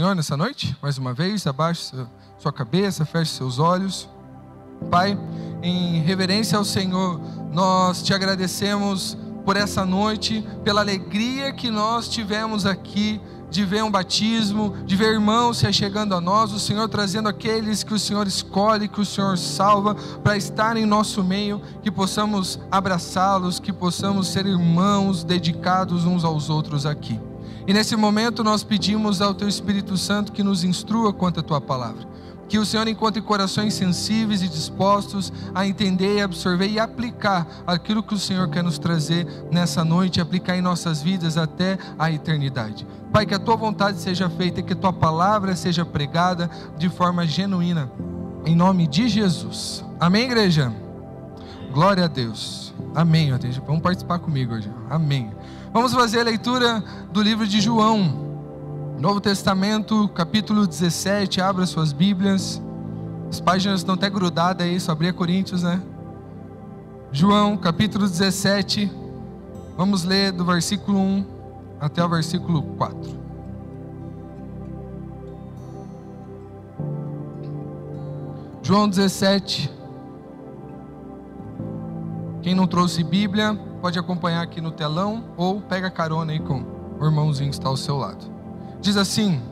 Senhor nessa noite? Mais uma vez, abaixe sua cabeça, feche seus olhos. Pai, em reverência ao Senhor, nós te agradecemos por essa noite, pela alegria que nós tivemos aqui, de ver um batismo, de ver irmãos se achegando a nós, o Senhor trazendo aqueles que o Senhor escolhe, que o Senhor salva, para estar em nosso meio, que possamos abraçá-los, que possamos ser irmãos dedicados uns aos outros aqui. E nesse momento nós pedimos ao Teu Espírito Santo que nos instrua quanto à Tua palavra. Que o Senhor encontre corações sensíveis e dispostos a entender, absorver e aplicar aquilo que o Senhor quer nos trazer nessa noite, aplicar em nossas vidas até a eternidade. Pai, que a Tua vontade seja feita, que a Tua palavra seja pregada de forma genuína, em nome de Jesus. Amém, igreja? Glória a Deus. Amém. Vamos participar comigo hoje. Amém. Vamos fazer a leitura do livro de João, Novo Testamento, capítulo 17, abra suas Bíblias. As páginas estão até grudadas aí, só abrir Coríntios, né? João, capítulo 17, vamos ler do versículo 1 até o versículo 4. João 17. Quem não trouxe Bíblia, pode acompanhar aqui no telão, ou pega carona aí com o irmãozinho que está ao seu lado. Diz assim: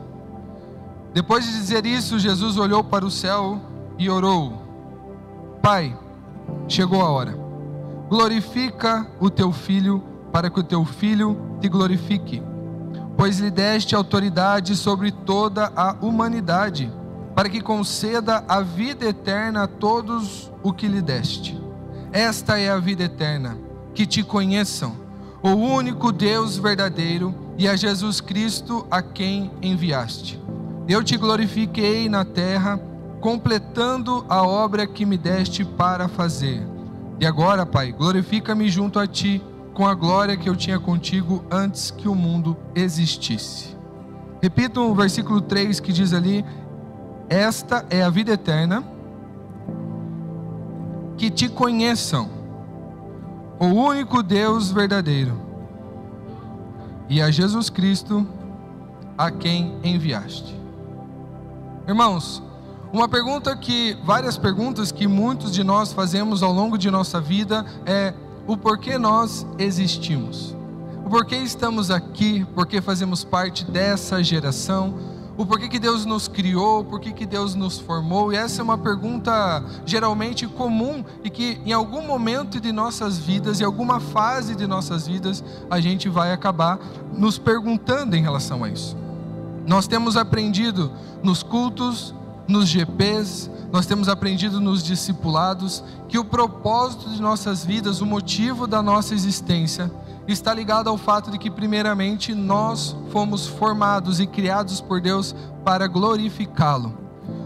depois de dizer isso, Jesus olhou para o céu e orou: Pai, chegou a hora. Glorifica o Teu Filho, para que o Teu Filho te glorifique. Pois lhe deste autoridade sobre toda a humanidade, para que conceda a vida eterna a todos o que lhe deste. Esta é a vida eterna, que te conheçam, o único Deus verdadeiro, e a Jesus Cristo a quem enviaste. Eu te glorifiquei na terra, completando a obra que me deste para fazer. E agora, Pai, glorifica-me junto a Ti, com a glória que eu tinha contigo antes que o mundo existisse. Repita o versículo 3 que diz ali: esta é a vida eterna, que te conheçam, o único Deus verdadeiro, e a Jesus Cristo a quem enviaste. Irmãos, várias perguntas que muitos de nós fazemos ao longo de nossa vida é o porquê nós existimos, o porquê estamos aqui, porquê fazemos parte dessa geração, o porquê que Deus nos criou, o porquê que Deus nos formou. E essa é uma pergunta geralmente comum e que em algum momento de nossas vidas, em alguma fase de nossas vidas, a gente vai acabar nos perguntando em relação a isso. Nós temos aprendido nos cultos, nos GPs, nós temos aprendido nos discipulados que o propósito de nossas vidas, o motivo da nossa existência, está ligado ao fato de que primeiramente nós fomos formados e criados por Deus para glorificá-lo.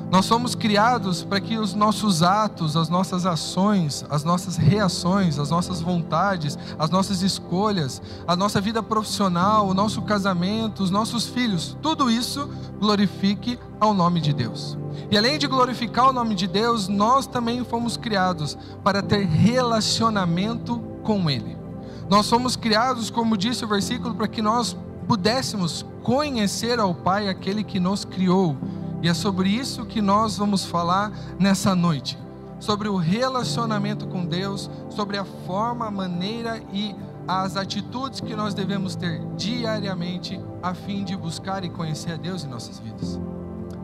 Nós somos criados para que os nossos atos, as nossas ações, as nossas reações, as nossas vontades, as nossas escolhas, a nossa vida profissional, o nosso casamento, os nossos filhos, tudo isso glorifique ao nome de Deus. E além de glorificar o nome de Deus, nós também fomos criados para ter relacionamento com Ele. Nós somos criados, como disse o versículo, para que nós pudéssemos conhecer ao Pai, aquele que nos criou. E é sobre isso que nós vamos falar nessa noite. Sobre o relacionamento com Deus, sobre a forma, a maneira e as atitudes que nós devemos ter diariamente a fim de buscar e conhecer a Deus em nossas vidas.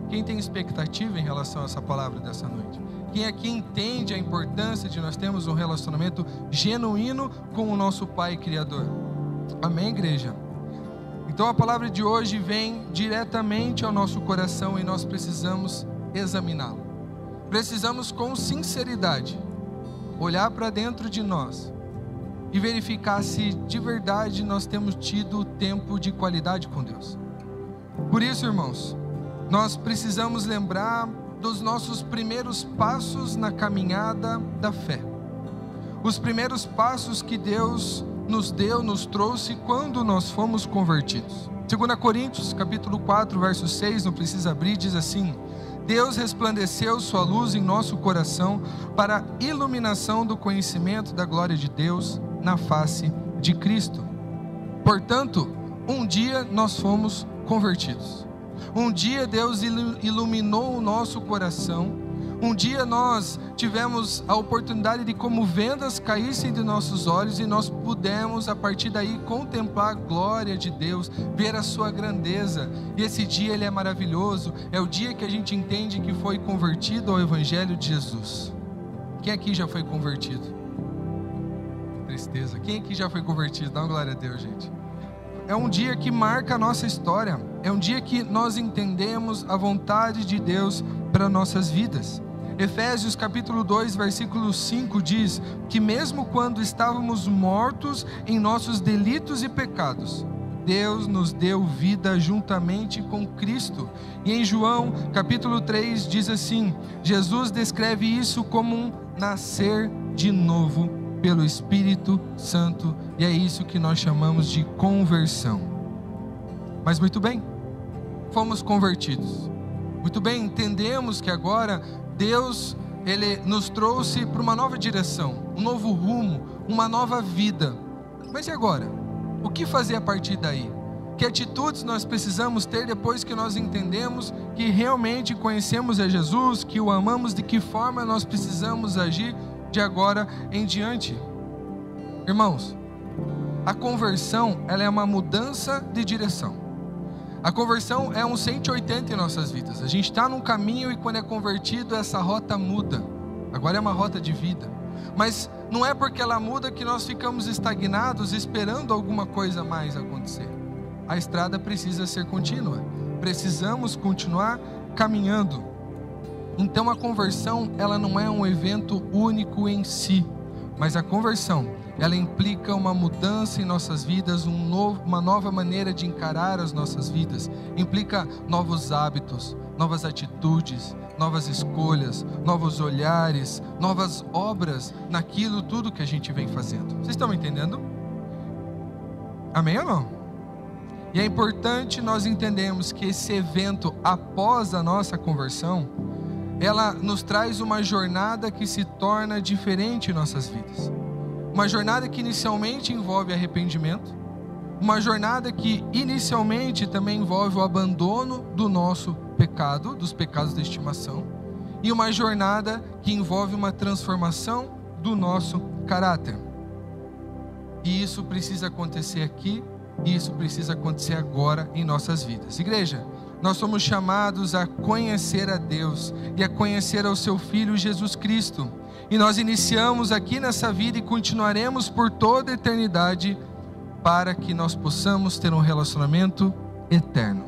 Quem tem expectativa em relação a essa palavra dessa noite? Quem aqui entende a importância de nós termos um relacionamento genuíno com o nosso Pai Criador? Amém, igreja? Então a palavra de hoje vem diretamente ao nosso coração e nós precisamos examiná-la. Precisamos com sinceridade olhar para dentro de nós e verificar se de verdade nós temos tido tempo de qualidade com Deus. Por isso, irmãos, nós precisamos lembrar dos nossos primeiros passos na caminhada da fé. Os primeiros passos que Deus nos deu, nos trouxe quando nós fomos convertidos. 2 Coríntios, capítulo 4, verso 6, não precisa abrir, diz assim: Deus resplandeceu sua luz em nosso coração para a iluminação do conhecimento da glória de Deus na face de Cristo. Portanto, um dia nós fomos convertidos. Um dia Deus iluminou o nosso coração. Um dia nós tivemos a oportunidade de, como vendas caíssem de nossos olhos, e nós pudemos a partir daí contemplar a glória de Deus, ver a sua grandeza. E esse dia ele é maravilhoso. É o dia que a gente entende que foi convertido ao Evangelho de Jesus. Quem aqui já foi convertido? Tristeza. Quem aqui já foi convertido? Dá uma glória a Deus, gente. É um dia que marca a nossa história. É um dia que nós entendemos a vontade de Deus para nossas vidas. Efésios capítulo 2, versículo 5 diz que mesmo quando estávamos mortos em nossos delitos e pecados, Deus nos deu vida juntamente com Cristo. E em João capítulo 3 diz assim: Jesus descreve isso como um nascer de novo pelo Espírito Santo, e é isso que nós chamamos de conversão. Mas muito bem, fomos convertidos. Muito bem, entendemos que agora Deus, Ele nos trouxe para uma nova direção, um novo rumo, uma nova vida. Mas e agora? O que fazer a partir daí? Que atitudes nós precisamos ter depois que nós entendemos que realmente conhecemos a Jesus, que o amamos? De que forma nós precisamos agir de agora em diante? Irmãos, a conversão, ela é uma mudança de direção. A conversão é um 180 em nossas vidas. A gente está num caminho e quando é convertido, essa rota muda. Agora é uma rota de vida. Mas não é porque ela muda que nós ficamos estagnados esperando alguma coisa mais acontecer. A estrada precisa ser contínua. Precisamos continuar caminhando. Então a conversão, ela não é um evento único em si. Mas a conversão, ela implica uma mudança em nossas vidas, uma nova maneira de encarar as nossas vidas. Implica novos hábitos, novas atitudes, novas escolhas, novos olhares, novas obras naquilo tudo que a gente vem fazendo. Vocês estão me entendendo? Amém ou não? E é importante nós entendermos que esse evento após a nossa conversão, ela nos traz uma jornada que se torna diferente em nossas vidas. Uma jornada que inicialmente envolve arrependimento, uma jornada que inicialmente também envolve o abandono do nosso pecado, dos pecados de estimação, e uma jornada que envolve uma transformação do nosso caráter. E isso precisa acontecer aqui, e isso precisa acontecer agora em nossas vidas. Igreja, nós somos chamados a conhecer a Deus e a conhecer ao seu Filho Jesus Cristo. E nós iniciamos aqui nessa vida e continuaremos por toda a eternidade para que nós possamos ter um relacionamento eterno.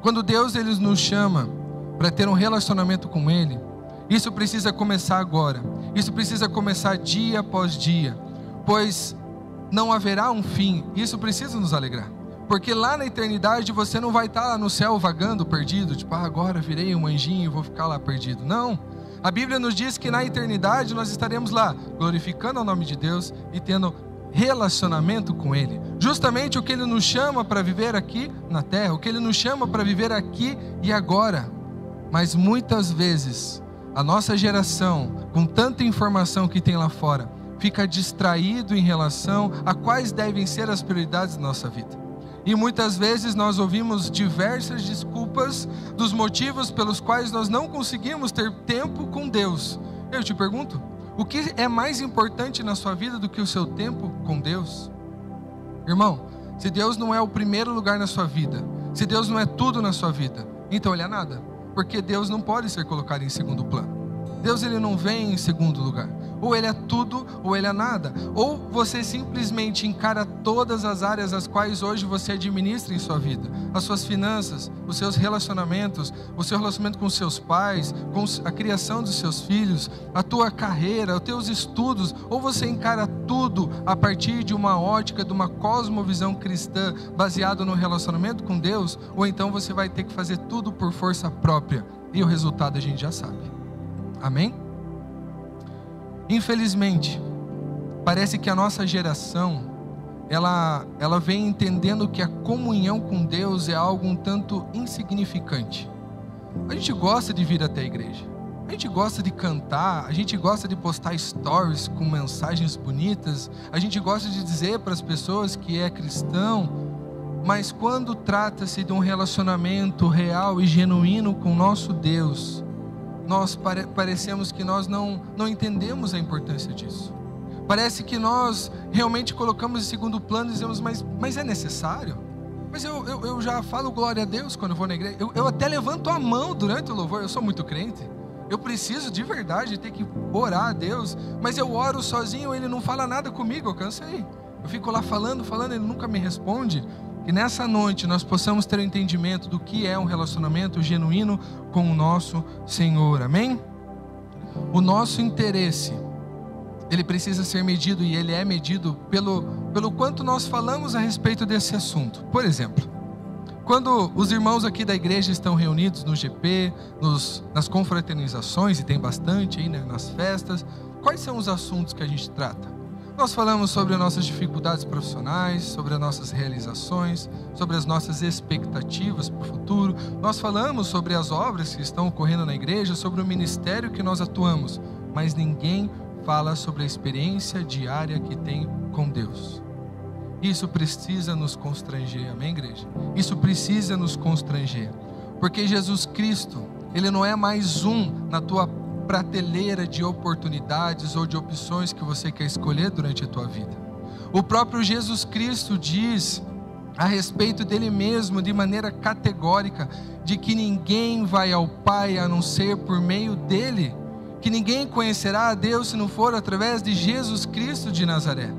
Quando Deus ele nos chama para ter um relacionamento com Ele, isso precisa começar agora. Isso precisa começar dia após dia, pois não haverá um fim. Isso precisa nos alegrar. Porque lá na eternidade você não vai estar lá no céu vagando, perdido, tipo, agora virei um anjinho e vou ficar lá perdido. Não. A Bíblia nos diz que na eternidade nós estaremos lá, glorificando o nome de Deus e tendo relacionamento com Ele. Justamente o que Ele nos chama para viver aqui na terra, o que Ele nos chama para viver aqui e agora. Mas muitas vezes, a nossa geração, com tanta informação que tem lá fora, fica distraído em relação a quais devem ser as prioridades da nossa vida. E muitas vezes nós ouvimos diversas desculpas dos motivos pelos quais nós não conseguimos ter tempo com Deus. Eu te pergunto, o que é mais importante na sua vida do que o seu tempo com Deus? Irmão, se Deus não é o primeiro lugar na sua vida, se Deus não é tudo na sua vida, então Ele é nada. Porque Deus não pode ser colocado em segundo plano. Deus ele não vem em segundo lugar. Ou Ele é tudo, ou Ele é nada. Ou você simplesmente encara todas as áreas as quais hoje você administra em sua vida. As suas finanças, os seus relacionamentos, o seu relacionamento com os seus pais, com a criação dos seus filhos, a tua carreira, os teus estudos. Ou você encara tudo a partir de uma ótica, de uma cosmovisão cristã baseada no relacionamento com Deus. Ou então você vai ter que fazer tudo por força própria. E o resultado a gente já sabe. Amém? Infelizmente, parece que a nossa geração, ela vem entendendo que a comunhão com Deus é algo um tanto insignificante. A gente gosta de vir até a igreja, a gente gosta de cantar, a gente gosta de postar stories com mensagens bonitas, a gente gosta de dizer para as pessoas que é cristão, Mas quando trata-se de um relacionamento real e genuíno com nosso Deus, nós parecemos que nós não entendemos a importância disso. Parece que nós realmente colocamos em segundo plano e dizemos, mas é necessário? Mas eu já falo glória a Deus quando eu vou na igreja. Eu até levanto a mão durante o louvor, eu sou muito crente. Eu preciso de verdade ter que orar a Deus, mas eu oro sozinho, Ele não fala nada comigo, eu cansei. Eu fico lá falando, Ele nunca me responde. Que nessa noite nós possamos ter o entendimento do que é um relacionamento genuíno com o nosso Senhor, amém? O nosso interesse, ele precisa ser medido, e ele é medido pelo quanto nós falamos a respeito desse assunto. Por exemplo, quando os irmãos aqui da igreja estão reunidos no GP, nas confraternizações, e tem bastante aí, né, nas festas, quais são os assuntos que a gente trata? Nós falamos sobre as nossas dificuldades profissionais, sobre as nossas realizações, sobre as nossas expectativas para o futuro. Nós falamos sobre as obras que estão ocorrendo na igreja, sobre o ministério que nós atuamos, mas ninguém fala sobre a experiência diária que tem com Deus. Isso precisa nos constranger, amém, igreja? Isso precisa nos constranger, porque Jesus Cristo, Ele não é mais um na tua prateleira de oportunidades ou de opções que você quer escolher durante a tua vida. O próprio Jesus Cristo diz a respeito dele mesmo de maneira categórica, de que ninguém vai ao Pai a não ser por meio dele, que ninguém conhecerá a Deus se não for através de Jesus Cristo de Nazaré.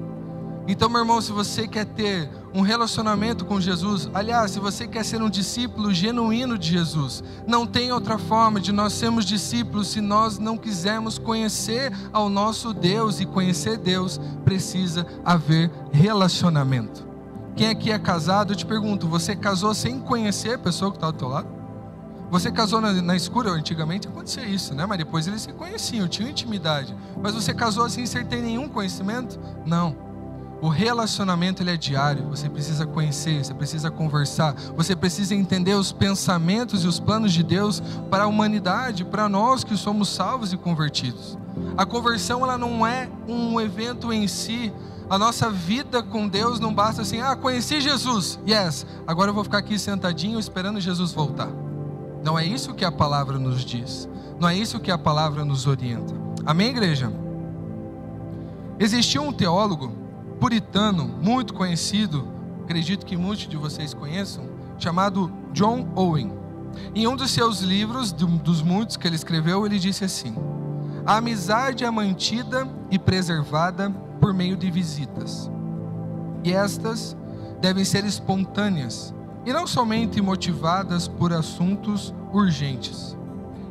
Então, meu irmão, se você quer ter um relacionamento com Jesus, aliás, se você quer ser um discípulo genuíno de Jesus, não tem outra forma de nós sermos discípulos se nós não quisermos conhecer ao nosso Deus, e conhecer Deus precisa haver relacionamento. Quem aqui é casado, eu te pergunto, você casou sem conhecer a pessoa que está do teu lado? Você casou na escura? Antigamente acontecia isso, né? Mas depois eles se conheciam, tinham intimidade. Mas você casou assim sem ter nenhum conhecimento? Não. O relacionamento, ele é diário. Você precisa conhecer, você precisa conversar, você precisa entender os pensamentos e os planos de Deus para a humanidade, para nós que somos salvos e convertidos. A conversão, ela não é um evento em si. A nossa vida com Deus não basta assim, conheci Jesus, yes, agora eu vou ficar aqui sentadinho esperando Jesus voltar. Não é isso que a palavra nos diz, não é isso que a palavra nos orienta. Amém, igreja? Existiu um teólogo puritano, muito conhecido, acredito que muitos de vocês conheçam, chamado John Owen. Em um dos seus livros, dos muitos que ele escreveu, ele disse assim: a amizade é mantida e preservada por meio de visitas, e estas devem ser espontâneas, e não somente motivadas por assuntos urgentes.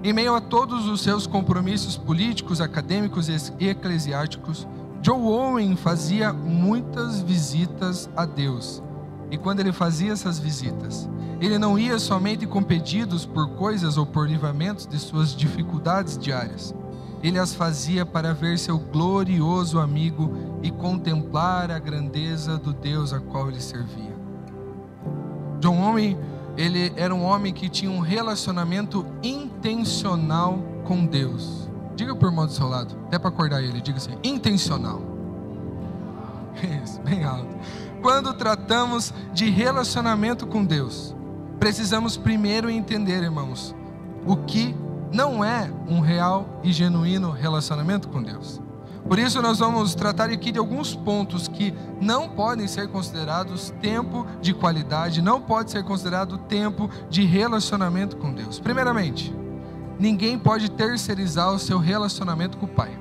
Em meio a todos os seus compromissos políticos, acadêmicos e eclesiásticos, John Owen fazia muitas visitas a Deus. E quando ele fazia essas visitas, ele não ia somente com pedidos por coisas ou por livramentos de suas dificuldades diárias. Ele as fazia para ver seu glorioso amigo e contemplar a grandeza do Deus a qual ele servia. John Owen, ele era um homem que tinha um relacionamento intencional com Deus. Diga por irmão do seu lado, até para acordar ele, diga assim: intencional. Isso, bem alto. Quando tratamos de relacionamento com Deus, precisamos primeiro entender, irmãos, o que não é um real e genuíno relacionamento com Deus. Por isso nós vamos tratar aqui de alguns pontos que não podem ser considerados tempo de qualidade, não pode ser considerado tempo de relacionamento com Deus. Primeiramente, ninguém pode terceirizar o seu relacionamento com o Pai.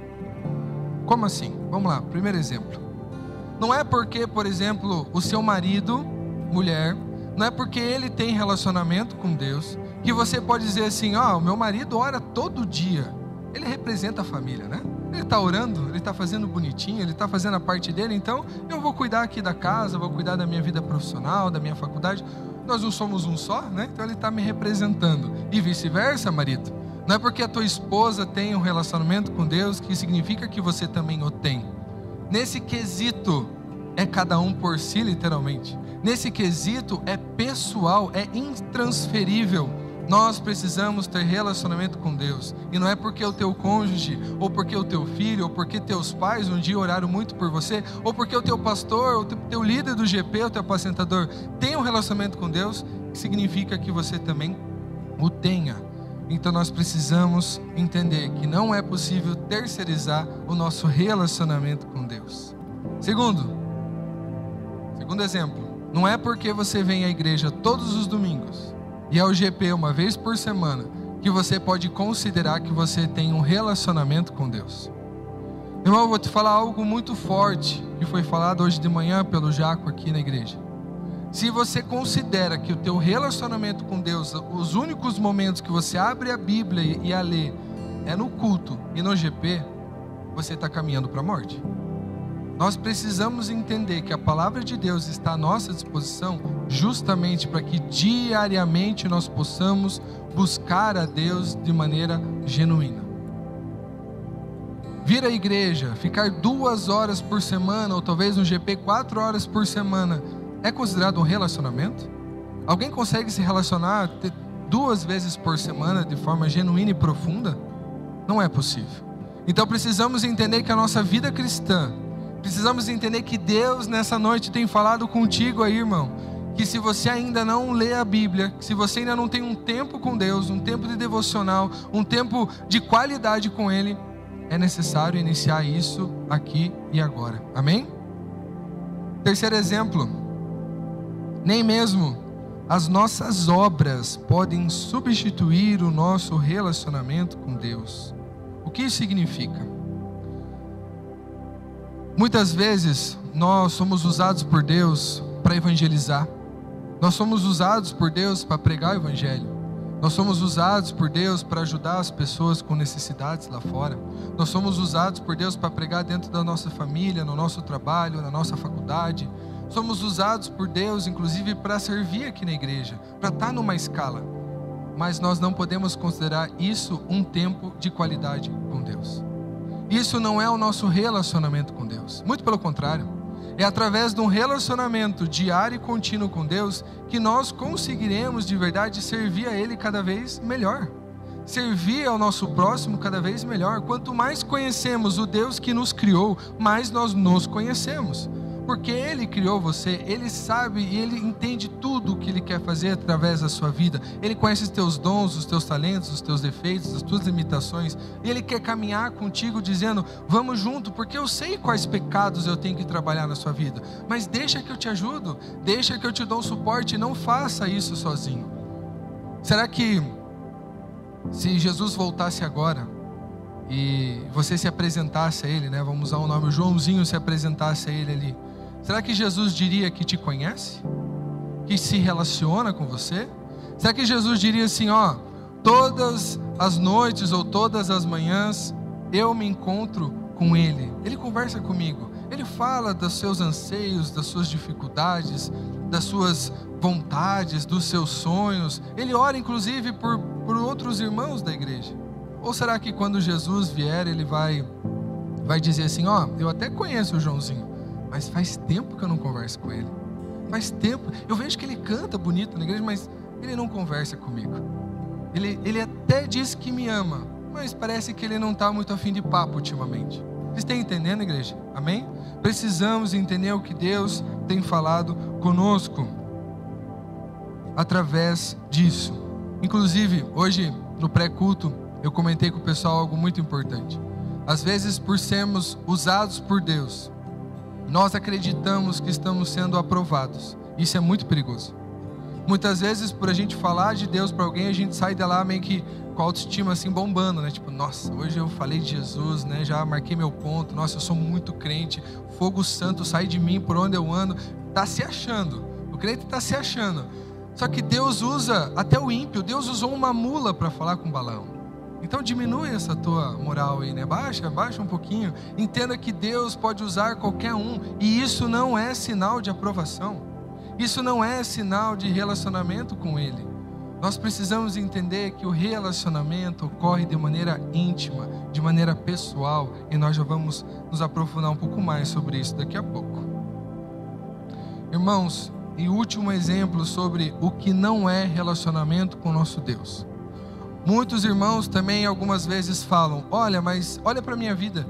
Como assim? Vamos lá, primeiro exemplo. Não é porque, por exemplo, o seu marido, mulher, não é porque ele tem relacionamento com Deus, que você pode dizer assim: o meu marido ora todo dia. Ele representa a família, né? Ele está orando, ele está fazendo bonitinho, ele está fazendo a parte dele, então eu vou cuidar aqui da casa, vou cuidar da minha vida profissional, da minha faculdade. Nós não somos um só, né? Então ele está me representando. E vice-versa, marido. Não é porque a tua esposa tem um relacionamento com Deus que significa que você também o tem. Nesse quesito, é cada um por si, literalmente. Nesse quesito, é pessoal, é intransferível. Nós precisamos ter relacionamento com Deus. E não é porque o teu cônjuge, ou porque o teu filho, ou porque teus pais um dia oraram muito por você, ou porque o teu pastor, ou o teu líder do GP, o teu apacentador, tem um relacionamento com Deus, que significa que você também o tenha. Então nós precisamos entender que não é possível terceirizar o nosso relacionamento com Deus. Segundo exemplo, não é porque você vem à igreja todos os domingos e ao GP uma vez por semana que você pode considerar que você tem um relacionamento com Deus. Irmão, eu vou te falar algo muito forte que foi falado hoje de manhã pelo Jaco aqui na igreja. Se você considera que o teu relacionamento com Deus, os únicos momentos que você abre a Bíblia e a lê é no culto e no GP, você está caminhando para a morte. Nós precisamos entender que a palavra de Deus está à nossa disposição justamente para que diariamente nós possamos buscar a Deus de maneira genuína. Vir à igreja, ficar 2 horas por semana, ou talvez no GP 4 horas por semana, é considerado um relacionamento? Alguém consegue se relacionar 2 vezes por semana de forma genuína e profunda? Não é possível. Então precisamos entender que a nossa vida cristã, precisamos entender que Deus nessa noite tem falado contigo aí, irmão, que se você ainda não lê a Bíblia, se você ainda não tem um tempo com Deus, um tempo de devocional, um tempo de qualidade com Ele, é necessário iniciar isso aqui e agora. Amém? Terceiro exemplo, nem mesmo as nossas obras podem substituir o nosso relacionamento com Deus. O que isso significa? Muitas vezes nós somos usados por Deus para evangelizar. Nós somos usados por Deus para pregar o evangelho. Nós somos usados por Deus para ajudar as pessoas com necessidades lá fora. Nós somos usados por Deus para pregar dentro da nossa família, no nosso trabalho, na nossa faculdade. Somos usados por Deus, inclusive, para servir aqui na igreja, para estar numa escala. Mas nós não podemos considerar isso um tempo de qualidade com Deus. Isso não é o nosso relacionamento com Deus. Muito pelo contrário. É através de um relacionamento diário e contínuo com Deus que nós conseguiremos de verdade servir a Ele cada vez melhor. Servir ao nosso próximo cada vez melhor. Quanto mais conhecemos o Deus que nos criou, mais nós nos conhecemos. Porque Ele criou você, Ele sabe e Ele entende tudo o que Ele quer fazer através da sua vida. Ele conhece os teus dons, os teus talentos, os teus defeitos, as tuas limitações. Ele quer caminhar contigo dizendo, vamos junto, porque eu sei quais pecados eu tenho que trabalhar na sua vida. Mas deixa que eu te ajudo, deixa que eu te dou um suporte, não faça isso sozinho. Será que se Jesus voltasse agora e você se apresentasse a Ele, né? Vamos usar o nome, o Joãozinho se apresentasse a Ele ali. Será que Jesus diria que te conhece? Que se relaciona com você? Será que Jesus diria assim, ó, todas as noites ou todas as manhãs eu me encontro com Ele, Ele conversa comigo, Ele fala dos seus anseios, das suas dificuldades, das suas vontades, dos seus sonhos, Ele ora inclusive por outros irmãos da igreja? Ou será que quando Jesus vier Ele vai dizer assim, ó, eu até conheço o Joãozinho, mas faz tempo que eu não converso com ele. Faz tempo. Eu vejo que ele canta bonito na igreja, mas ele não conversa comigo. Ele até diz que me ama, mas parece que ele não está muito afim de papo ultimamente. Vocês estão entendendo, igreja? Amém? Precisamos entender o que Deus tem falado conosco através disso. Inclusive, hoje no pré-culto, eu comentei com o pessoal algo muito importante. Às vezes, por sermos usados por Deus, nós acreditamos que estamos sendo aprovados. Isso é muito perigoso. Muitas vezes, por a gente falar de Deus para alguém, a gente sai de lá meio que com a autoestima assim bombando, né? Tipo, nossa, hoje eu falei de Jesus, né? Já marquei meu ponto. Nossa, eu sou muito crente. Fogo santo sai de mim por onde eu ando. Tá se achando. O crente tá se achando. Só que Deus usa até o ímpio. Deus usou uma mula para falar com Balaão. Então diminui essa tua moral aí, né? Baixa um pouquinho. Entenda que Deus pode usar qualquer um. E isso não é sinal de aprovação. Isso não é sinal de relacionamento com Ele. Nós precisamos entender que o relacionamento ocorre de maneira íntima, de maneira pessoal. E nós já vamos nos aprofundar um pouco mais sobre isso daqui a pouco. Irmãos, e último exemplo sobre o que não é relacionamento com o nosso Deus. Muitos irmãos também algumas vezes falam: olha, mas olha para a minha vida,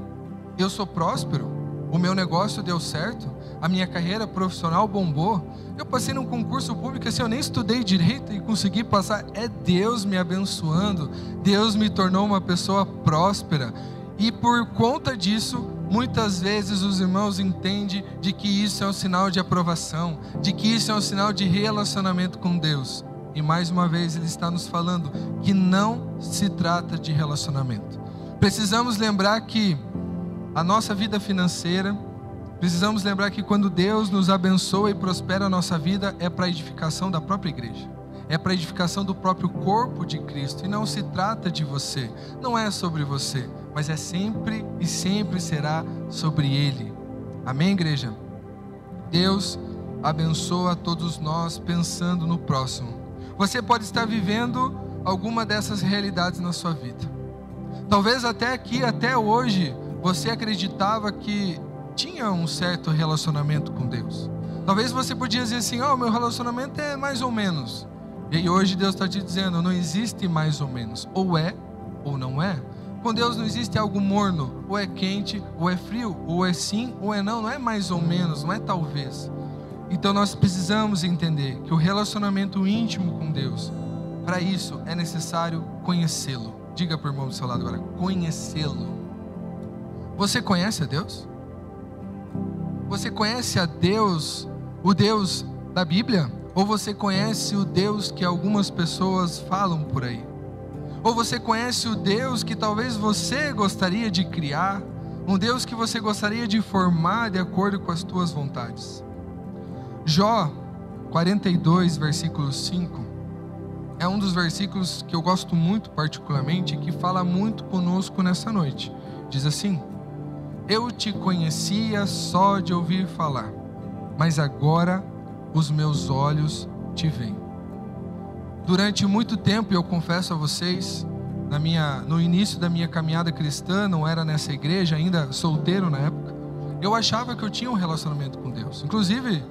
eu sou próspero, o meu negócio deu certo, a minha carreira profissional bombou, eu passei num concurso público assim, eu nem estudei direito e consegui passar. É Deus me abençoando, Deus me tornou uma pessoa próspera. E por conta disso, muitas vezes os irmãos entendem de que isso é um sinal de aprovação, de que isso é um sinal de relacionamento com Deus. E mais uma vez Ele está nos falando que não se trata de relacionamento. Precisamos lembrar que a nossa vida financeira, precisamos lembrar que quando Deus nos abençoa e prospera a nossa vida, é para a edificação da própria igreja. É para a edificação do próprio corpo de Cristo. E não se trata de você, não é sobre você, mas é sempre e sempre será sobre Ele. Amém, igreja? Deus abençoa todos nós pensando no próximo. Você pode estar vivendo alguma dessas realidades na sua vida. Talvez até aqui, até hoje, você acreditava que tinha um certo relacionamento com Deus. Talvez você podia dizer assim: meu relacionamento é mais ou menos. E aí hoje Deus está te dizendo: não existe mais ou menos. Ou é, ou não é. Com Deus não existe algo morno. Ou é quente, ou é frio. Ou é sim, ou é não. Não é mais ou menos, não é talvez. Então nós precisamos entender que o relacionamento íntimo com Deus, para isso é necessário conhecê-lo. Diga para o irmão do seu lado agora: conhecê-lo. Você conhece a Deus? Você conhece a Deus, o Deus da Bíblia? Ou você conhece o Deus que algumas pessoas falam por aí? Ou você conhece o Deus que talvez você gostaria de criar, um Deus que você gostaria de formar de acordo com as tuas vontades? Jó 42, versículo 5, é um dos versículos que eu gosto muito particularmente, que fala muito conosco nessa noite. Diz assim: eu te conhecia só de ouvir falar, mas agora os meus olhos te veem. Durante muito tempo, eu confesso a vocês, no início da minha caminhada cristã, não era nessa igreja, ainda solteiro na época, eu achava que eu tinha um relacionamento com Deus. Inclusive,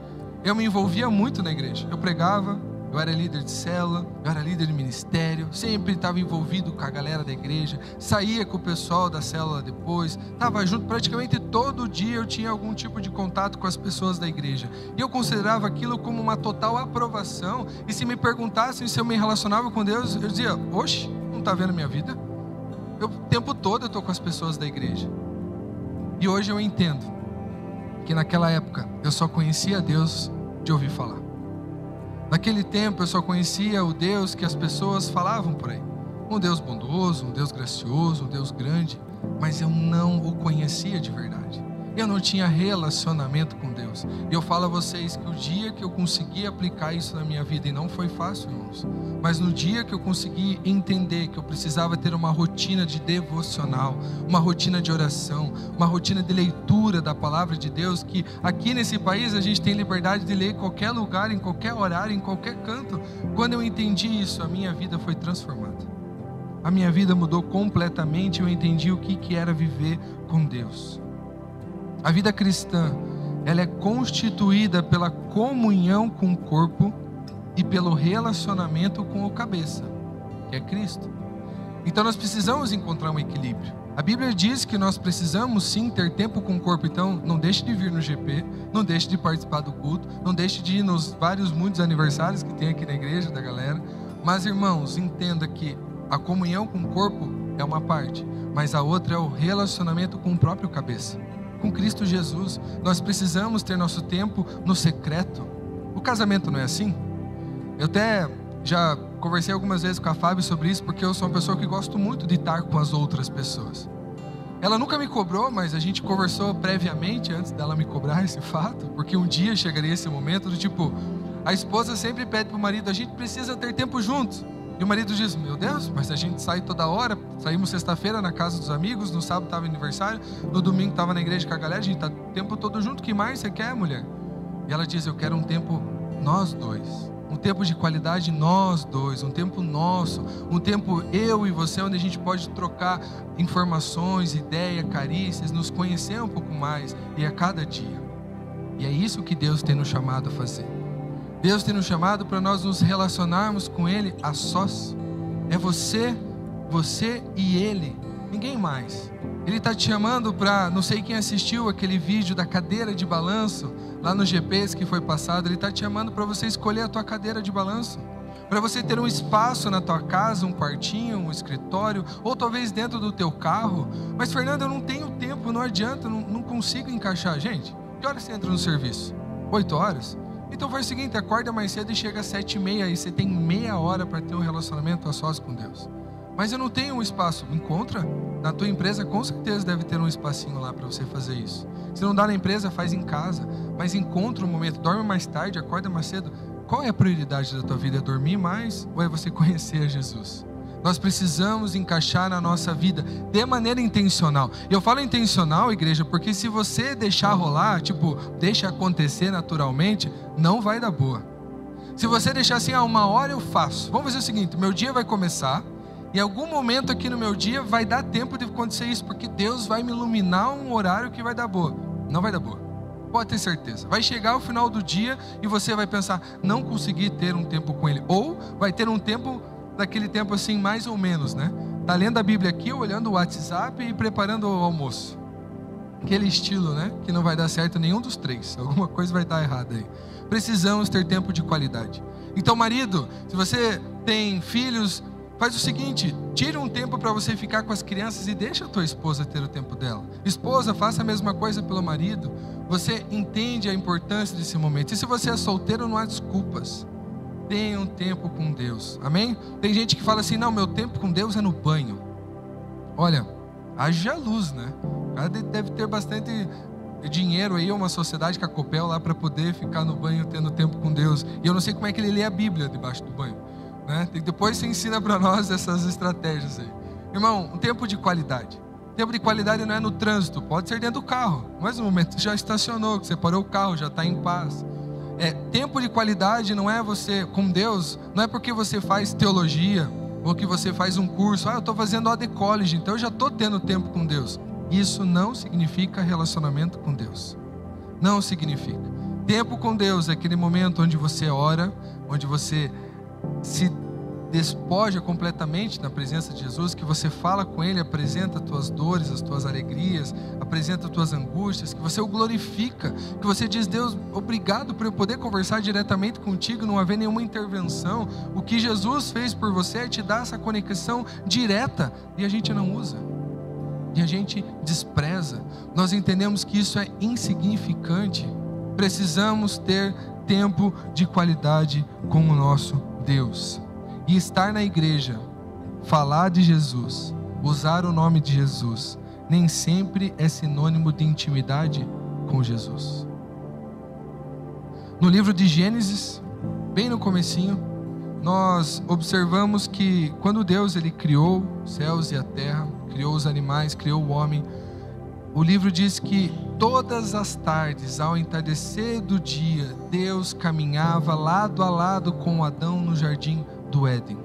eu me envolvia muito na igreja. Eu pregava, eu era líder de célula, eu era líder de ministério, sempre estava envolvido com a galera da igreja, saía com o pessoal da célula depois, estava junto praticamente todo dia, eu tinha algum tipo de contato com as pessoas da igreja. E eu considerava aquilo como uma total aprovação. E se me perguntassem se eu me relacionava com Deus, eu dizia: oxe, não está vendo minha vida? O tempo todo eu estou com as pessoas da igreja. E hoje eu entendo que naquela época eu só conhecia Deus de ouvir falar. Naquele tempo eu só conhecia o Deus que as pessoas falavam por aí. Um Deus bondoso, um Deus gracioso, um Deus grande. Mas eu não o conhecia de verdade. Eu não tinha relacionamento com Deus. E eu falo a vocês que o dia que eu consegui aplicar isso na minha vida, e não foi fácil, irmãos, mas no dia que eu consegui entender que eu precisava ter uma rotina de devocional, uma rotina de oração, uma rotina de leitura da palavra de Deus, que aqui nesse país a gente tem liberdade de ler em qualquer lugar, em qualquer horário, em qualquer canto. Quando eu entendi isso, a minha vida foi transformada. A minha vida mudou completamente. Eu entendi o que era viver com Deus. A vida cristã, ela é constituída pela comunhão com o corpo e pelo relacionamento com o cabeça, que é Cristo. Então nós precisamos encontrar um equilíbrio. A Bíblia diz que nós precisamos sim ter tempo com o corpo. Então não deixe de vir no GP, não deixe de participar do culto, não deixe de ir nos muitos aniversários que tem aqui na igreja da galera. Mas irmãos, entenda que a comunhão com o corpo é uma parte, mas a outra é o relacionamento com o próprio cabeça, com Cristo Jesus. Nós precisamos ter nosso tempo no secreto. O casamento não é assim? Eu até já conversei algumas vezes com a Fábio sobre isso, porque eu sou uma pessoa que gosto muito de estar com as outras pessoas. Ela nunca me cobrou, mas a gente conversou previamente, antes dela me cobrar esse fato, porque um dia chegaria esse momento do tipo, a esposa sempre pede para o marido: a gente precisa ter tempo juntos. E o marido diz: meu Deus, mas a gente sai toda hora. Saímos sexta-feira na casa dos amigos, no sábado estava aniversário, no domingo estava na igreja com a galera, a gente está o tempo todo junto. O que mais você quer, mulher? E ela diz: eu quero um tempo nós dois, um tempo de qualidade nós dois, um tempo nosso, um tempo eu e você, onde a gente pode trocar informações, ideias, carícias, nos conhecer um pouco mais, e a cada dia. E é isso que Deus tem nos chamado a fazer. Deus tem nos chamado para nós nos relacionarmos com Ele a sós. É você e Ele, ninguém mais. Ele está te chamando para, não sei quem assistiu aquele vídeo da cadeira de balanço, lá no GPS que foi passado, Ele está te chamando para você escolher a tua cadeira de balanço, para você ter um espaço na tua casa, um quartinho, um escritório, ou talvez dentro do teu carro. Mas Fernando, eu não tenho tempo, não adianta, não consigo encaixar. Gente, que horas você entra no serviço? 8 horas? Então faz o seguinte, acorda mais cedo e chega às 7h30, aí você tem meia hora para ter um relacionamento a sós com Deus. Mas eu não tenho um espaço. Encontra na tua empresa, com certeza deve ter um espacinho lá para você fazer isso. Se não dá na empresa, faz em casa. Mas encontra um momento, dorme mais tarde, acorda mais cedo. Qual é a prioridade da tua vida? É dormir mais ou é você conhecer a Jesus? Nós precisamos encaixar na nossa vida de maneira intencional. E eu falo intencional, igreja, porque se você deixar rolar, deixa acontecer naturalmente, não vai dar boa. Se você deixar assim, 1 hora eu faço. Vamos fazer o seguinte, meu dia vai começar, em algum momento aqui no meu dia vai dar tempo de acontecer isso, porque Deus vai me iluminar um horário que vai dar boa. Não vai dar boa, pode ter certeza. Vai chegar o final do dia e você vai pensar, não consegui ter um tempo com Ele. Ou vai ter um tempo, daquele tempo assim, mais ou menos, né? Tá lendo a Bíblia aqui, olhando o WhatsApp e preparando o almoço. Aquele estilo, né? Que não vai dar certo nenhum dos três. Alguma coisa vai dar errado aí. Precisamos ter tempo de qualidade. Então, marido, se você tem filhos, faz o seguinte, tire um tempo para você ficar com as crianças e deixa a tua esposa ter o tempo dela. Esposa, faça a mesma coisa pelo marido. Você entende a importância desse momento. E se você é solteiro, não há desculpas. Tenha um tempo com Deus. Amém? Tem gente que fala assim, não, meu tempo com Deus é no banho. Olha, haja luz, né? O cara deve ter bastante dinheiro aí, uma sociedade com a Copel lá para poder ficar no banho tendo tempo com Deus. E eu não sei como é que ele lê a Bíblia debaixo do banho, né? Depois você ensina para nós essas estratégias aí. Irmão, um tempo de qualidade. Tempo de qualidade não é no trânsito, pode ser dentro do carro, mas no momento que já estacionou, que você parou o carro, já está em paz. Tempo de qualidade não é você com Deus, não é porque você faz teologia ou que você faz um curso, eu estou fazendo AD College, então eu já estou tendo tempo com Deus. Isso não significa relacionamento com Deus. Não significa. Tempo com Deus é aquele momento onde você ora, onde você se despoja completamente na presença de Jesus, que você fala com Ele, apresenta as tuas dores, as tuas alegrias, apresenta as tuas angústias, que você o glorifica, que você diz, Deus, obrigado por eu poder conversar diretamente contigo, não haver nenhuma intervenção. O que Jesus fez por você é te dar essa conexão direta, e a gente não usa, e a gente despreza. Nós entendemos que isso é insignificante. Precisamos ter tempo de qualidade com o nosso Deus. E estar na igreja, falar de Jesus, usar o nome de Jesus, nem sempre é sinônimo de intimidade com Jesus. No livro de Gênesis, bem no comecinho, nós observamos que quando Deus ele criou os céus e a terra, criou os animais, criou o homem, o livro diz que todas as tardes, ao entardecer do dia, Deus caminhava lado a lado com Adão no jardim do Éden.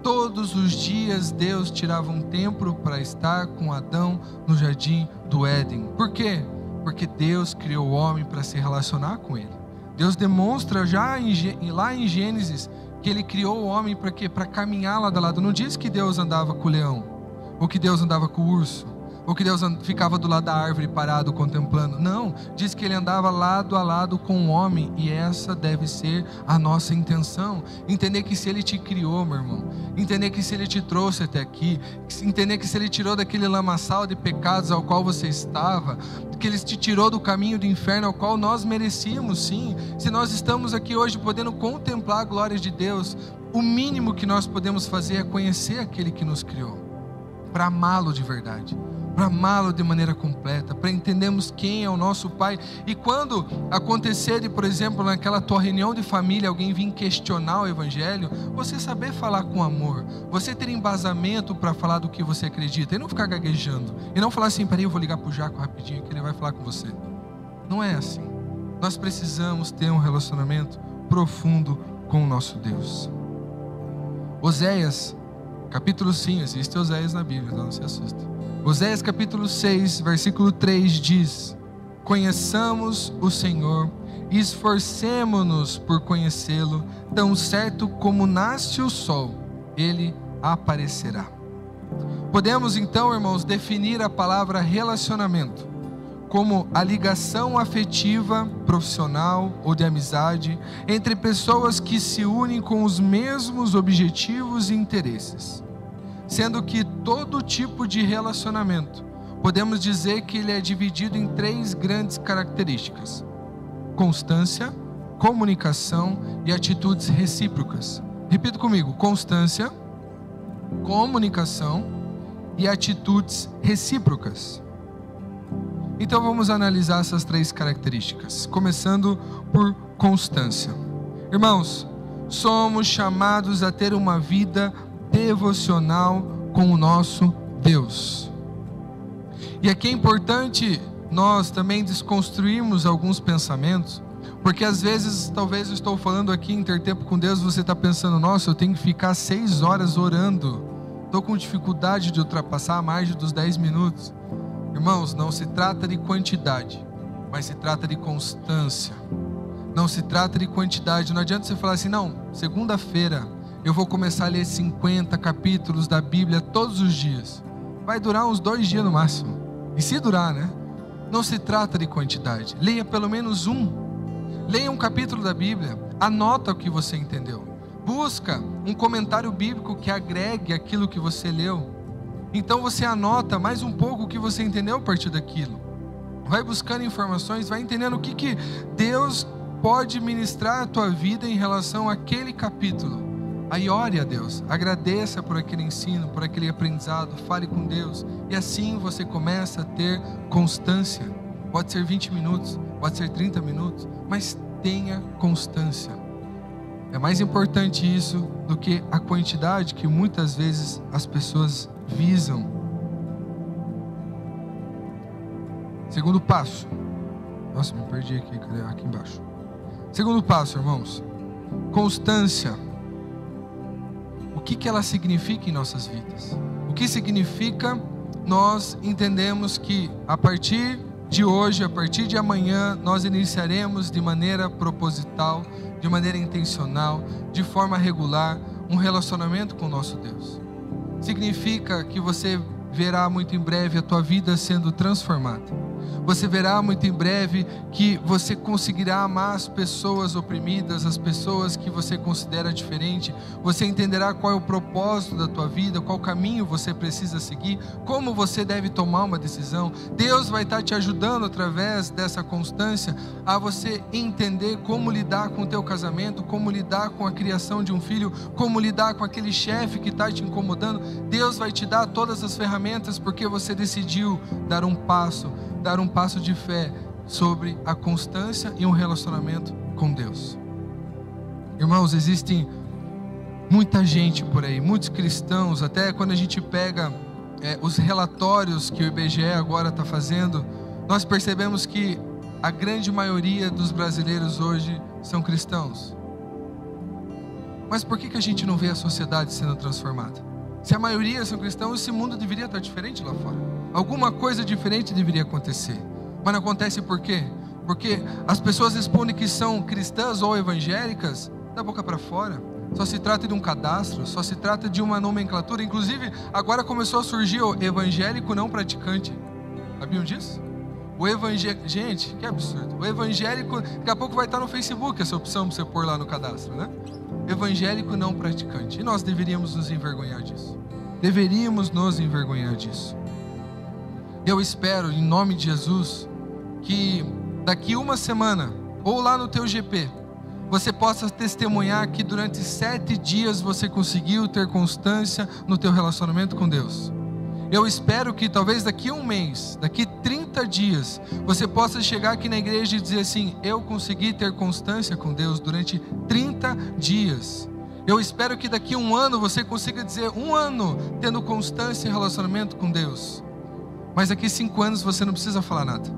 Todos os dias Deus tirava um tempo para estar com Adão no jardim do Éden. Por quê? Porque Deus criou o homem para se relacionar com ele. Deus demonstra já lá em Gênesis que ele criou o homem para quê? Para caminhar lado a lado. Não diz que Deus andava com o leão, ou que Deus andava com o urso, ou que Deus ficava do lado da árvore parado contemplando. Não, diz que ele andava lado a lado com o homem, e essa deve ser a nossa intenção. Entender que se ele te criou, meu irmão, entender que se ele te trouxe até aqui, entender que se ele tirou daquele lamaçal de pecados ao qual você estava, que ele te tirou do caminho do inferno ao qual nós merecíamos, sim. Se nós estamos aqui hoje podendo contemplar a glória de Deus, o mínimo que nós podemos fazer é conhecer aquele que nos criou, para amá-lo de verdade, para amá-lo de maneira completa, para entendermos quem é o nosso Pai. E quando acontecer de, por exemplo, naquela tua reunião de família, alguém vir questionar o Evangelho, você saber falar com amor, você ter embasamento para falar do que você acredita, e não ficar gaguejando, e não falar assim, peraí, eu vou ligar para o Jaco rapidinho, que ele vai falar com você. Não é assim. Nós precisamos ter um relacionamento profundo com o nosso Deus. Oséias, capítulo 5, existe Oséias na Bíblia, então não se assusta. Oséias capítulo 6, versículo 3 diz: conheçamos o Senhor e esforcemo-nos por conhecê-lo, tão certo como nasce o sol, ele aparecerá. Podemos então, irmãos, definir a palavra relacionamento como a ligação afetiva, profissional ou de amizade entre pessoas que se unem com os mesmos objetivos e interesses. Sendo que todo tipo de relacionamento, podemos dizer que ele é dividido em 3 grandes características: constância, comunicação e atitudes recíprocas. Repita comigo: constância, comunicação e atitudes recíprocas. Então vamos analisar essas 3 características, começando por constância. Irmãos, somos chamados a ter uma vida devocional com o nosso Deus. E aqui é importante nós também desconstruirmos alguns pensamentos, porque às vezes, talvez eu estou falando aqui em ter tempo com Deus, você está pensando: nossa, eu tenho que ficar 6 horas orando, estou com dificuldade de ultrapassar a margem dos 10 minutos. Irmãos, não se trata de quantidade, mas se trata de constância. Não se trata de quantidade. Não adianta você falar assim: não, segunda-feira eu vou começar a ler 50 capítulos da Bíblia todos os dias. Vai durar uns 2 dias no máximo. E se durar, né? Não se trata de quantidade. Leia pelo menos um. Leia um capítulo da Bíblia. Anota o que você entendeu. Busca um comentário bíblico que agregue aquilo que você leu. Então você anota mais um pouco o que você entendeu a partir daquilo. Vai buscando informações, vai entendendo o que Deus pode ministrar à tua vida em relação àquele capítulo. Aí ore a Deus, agradeça por aquele ensino, por aquele aprendizado, fale com Deus. E assim você começa a ter constância. Pode ser 20 minutos, pode ser 30 minutos, mas tenha constância. É mais importante isso do que a quantidade que muitas vezes as pessoas visam. Segundo passo. Nossa, me perdi aqui, cadê? Aqui embaixo. Segundo passo, irmãos. Constância. O que ela significa em nossas vidas? O que significa nós entendemos que a partir de hoje, a partir de amanhã, nós iniciaremos de maneira proposital, de maneira intencional, de forma regular, um relacionamento com o nosso Deus. Significa que você verá muito em breve a tua vida sendo transformada. Você verá muito em breve que você conseguirá amar as pessoas oprimidas, as pessoas que você considera diferente. Você entenderá qual é o propósito da tua vida, qual caminho você precisa seguir, como você deve tomar uma decisão. Deus vai estar te ajudando através dessa constância a você entender como lidar com o teu casamento, como lidar com a criação de um filho, como lidar com aquele chefe que está te incomodando. Deus vai te dar todas as ferramentas porque você decidiu dar um passo de fé sobre a constância e um relacionamento com Deus. Irmãos, existem muita gente por aí, muitos cristãos, até quando a gente pega os relatórios que o IBGE agora está fazendo, nós percebemos que a grande maioria dos brasileiros hoje são cristãos. Mas por que a gente não vê a sociedade sendo transformada? Se a maioria são cristãos, esse mundo deveria estar diferente lá fora. Alguma coisa diferente deveria acontecer. Mas não acontece por quê? Porque as pessoas respondem que são cristãs ou evangélicas da boca para fora. Só se trata de um cadastro, só se trata de uma nomenclatura. Inclusive, agora começou a surgir o evangélico não praticante. Sabiam disso? O evangélico... Gente, que absurdo. O evangélico, daqui a pouco vai estar no Facebook essa opção para você pôr lá no cadastro, né? Evangélico não praticante. E nós deveríamos nos envergonhar disso. Deveríamos nos envergonhar disso. Eu espero, em nome de Jesus, que daqui uma semana, ou lá no teu GP, você possa testemunhar que durante 7 dias você conseguiu ter constância no teu relacionamento com Deus. Eu espero que talvez daqui um mês, daqui 30 dias, você possa chegar aqui na igreja e dizer assim: eu consegui ter constância com Deus durante 30 dias. Eu espero que daqui um ano você consiga dizer: 1 ano tendo constância em relacionamento com Deus. Mas daqui 5 anos você não precisa falar nada,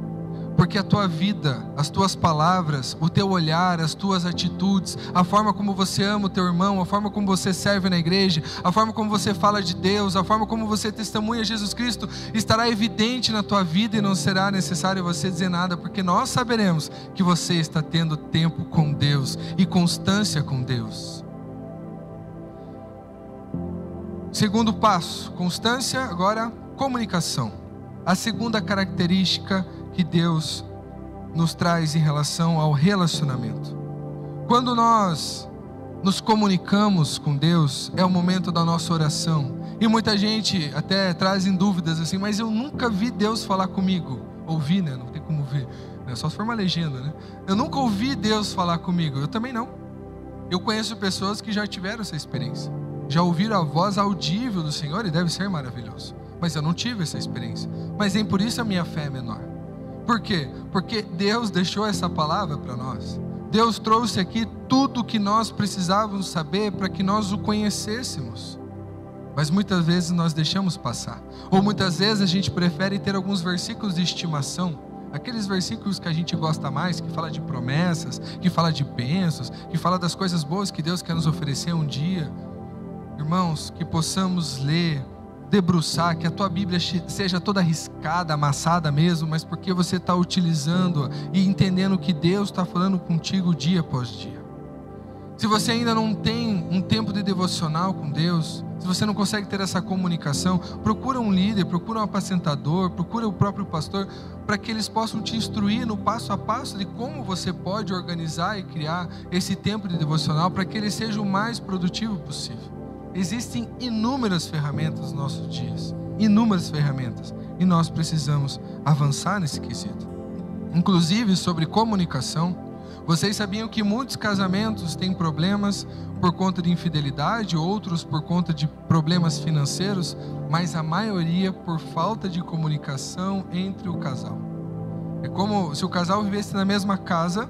porque a tua vida, as tuas palavras, o teu olhar, as tuas atitudes, a forma como você ama o teu irmão, a forma como você serve na igreja, a forma como você fala de Deus, a forma como você testemunha Jesus Cristo, estará evidente na tua vida e não será necessário você dizer nada, porque nós saberemos que você está tendo tempo com Deus e constância com Deus. Segundo passo, constância, agora comunicação. A segunda característica que Deus nos traz em relação ao relacionamento. Quando nós nos comunicamos com Deus, é o momento da nossa oração. E muita gente até traz em dúvidas assim, mas eu nunca vi Deus falar comigo. Ouvi, né? Não tem como ver. É só se for uma legenda, né? Eu nunca ouvi Deus falar comigo. Eu também não. Eu conheço pessoas que já tiveram essa experiência. Já ouviram a voz audível do Senhor e deve ser maravilhoso. Mas eu não tive essa experiência. Mas nem por isso a minha fé é menor. Por quê? Porque Deus deixou essa palavra para nós. Deus trouxe aqui tudo o que nós precisávamos saber para que nós o conhecêssemos. Mas muitas vezes nós deixamos passar. Ou muitas vezes a gente prefere ter alguns versículos de estimação. Aqueles versículos que a gente gosta mais, que fala de promessas, que fala de bênçãos, que fala das coisas boas que Deus quer nos oferecer um dia. Irmãos, que possamos ler, debruçar, que a tua Bíblia seja toda riscada, amassada mesmo, mas porque você está utilizando e entendendo que Deus está falando contigo dia após dia. Se você ainda não tem um tempo de devocional com Deus, se você não consegue ter essa comunicação, procura um líder, procura um apacentador, procura o próprio pastor, para que eles possam te instruir no passo a passo de como você pode organizar e criar esse tempo de devocional para que ele seja o mais produtivo possível. Existem inúmeras ferramentas nos nossos dias, inúmeras ferramentas, e nós precisamos avançar nesse quesito. Inclusive sobre comunicação, vocês sabiam que muitos casamentos têm problemas por conta de infidelidade, outros por conta de problemas financeiros, mas a maioria por falta de comunicação entre o casal. É como se o casal vivesse na mesma casa,